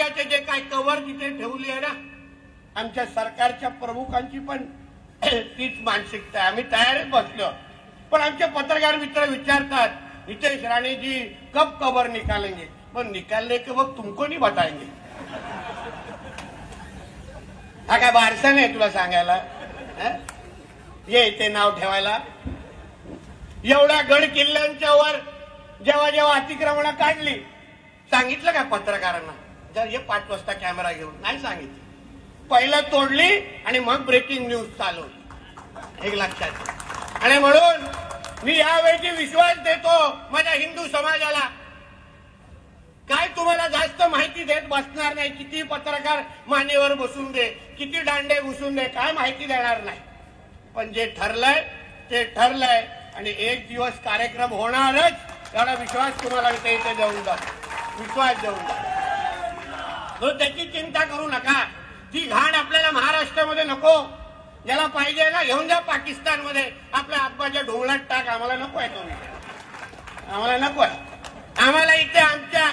दर्जाचे जे काय कव्हर तिथे ठेवली आहे ना, आमच्या सरकारच्या प्रमुखांची पण तीच मानसिकता आहे. आम्ही तयारच बसलो, पण आमचे पत्रकार मित्र विचारतात, नितेश राणे जी कब कवर निकालेंगे? पण निकालने के वक्त तुमको नहीं बताएंगे. हा काय बारसा नाही तुला सांगायला? ये इथे नाव ठेवायला. एवढ्या गड किल्ल्यांच्या वर जेव्हा जेव्हा अतिक्रमण काढली, सांगितलं का पत्रकारांना जर ये 5 वाजता कॅमेरा घेऊन? नाही सांगितलं. पहिलं तोडली आणि मग ब्रेकिंग न्यूज चालू. एक लक्षात. आणि म्हणून मी यावेळी विश्वास देतो माझ्या हिंदू समाजाला, काय तुम्हाला जास्त माहिती देत बसणार नाही. किती पत्रकार मानेवर बसून दे, किती दांडे घुसून दे, काय माहिती देणार नाही. पण जे ठरलंय ते ठरलंय आणि एक दिवस कार्यक्रम होणारच, एवढा विश्वास तुम्हाला इथे देऊन जा. विश्वास देऊन जा. त्याची चिंता करू नका. ती घाण आपल्याला महाराष्ट्रामध्ये नको. ज्याला पाहिजे ना घेऊन जा पाकिस्तानमध्ये, आपल्या आत्माच्या ढोंगलात टाक. आम्हाला नको आहे तो विषय, आम्हाला नको आहे. आम्हाला इथे आमच्या